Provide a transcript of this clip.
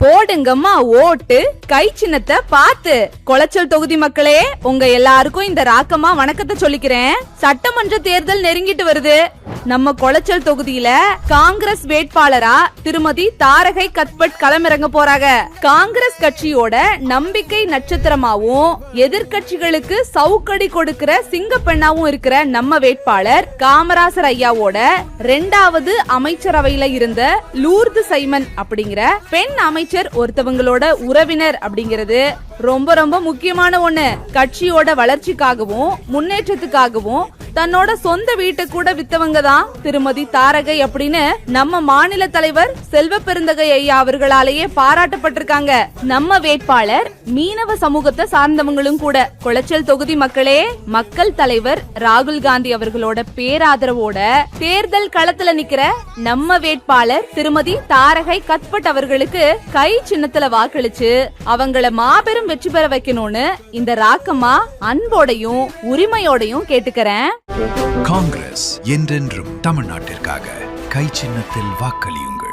போடுங்கம்மா ஓட்டு, கை சின்னத்தை பார்த்து. கொளச்சல் தொகுதி மக்களே, உங்க எல்லாருக்கும் இந்த ராக்கமா வணக்கத்தை சொல்லிக்கிறேன். சட்டமன்ற தேர்தல் நெருங்கிட்டு வருது. நம்ம கொளச்சல் தொகுதியில காங்கிரஸ் வேட்பாளரா திருமதி தாரகை கத்பட் களமிறங்க போறாங்க. காங்கிரஸ் கட்சியோட நம்பிக்கை நட்சத்திரமாவும் எதிர்கட்சிகளுக்கு சவுக்கடி கொடுக்கிற சிங்க பெண்ணாவும் இருக்கிற நம்ம வேட்பாளர் காமராசர் ஐயாவோட 2வது அமைச்சரவையில இருந்த லூர்து சைமன் அப்படிங்கிற பெண் அமைச்சர் ஒருத்தவங்களோட உறவினர் அப்படிங்கிறது ரொம்ப ரொம்ப முக்கியமான ஒண்ணு. கட்சியோட வளர்ச்சிக்காகவும் முன்னேற்றத்துக்காகவும் தன்னோட சொந்த வீட்டை கூட வித்தவங்க தான் திருமதி தாரகை அப்படின்னு நம்ம மாநில தலைவர் செல்வ பெருந்தகை ஐயா அவர்களாலேயே பாராட்டப்பட்டிருக்காங்க. நம்ம வேட்பாளர் மீனவ சமூகத்தை சார்ந்தவங்களும் கூட. கொளச்சல் தொகுதி மக்களே, மக்கள் தலைவர் ராகுல் காந்தி அவர்களோட பேராதரவோட தேர்தல் களத்துல நிக்கிற நம்ம வேட்பாளர் திருமதி தாரகை கத்பட் அவர்களுக்கு கை சின்னத்துல வாக்களிச்சு அவங்கள மாபெரும் வெற்றி பெற வைக்கணும்னு இந்த ராக்கமா அன்போடையும் உரிமையோடையும் கேட்டுக்கிறேன். காங்கிரஸ் என்றென்றும் தமிழ்நாட்டிற்காக கை சின்னத்தில் வாக்களியுங்கள்.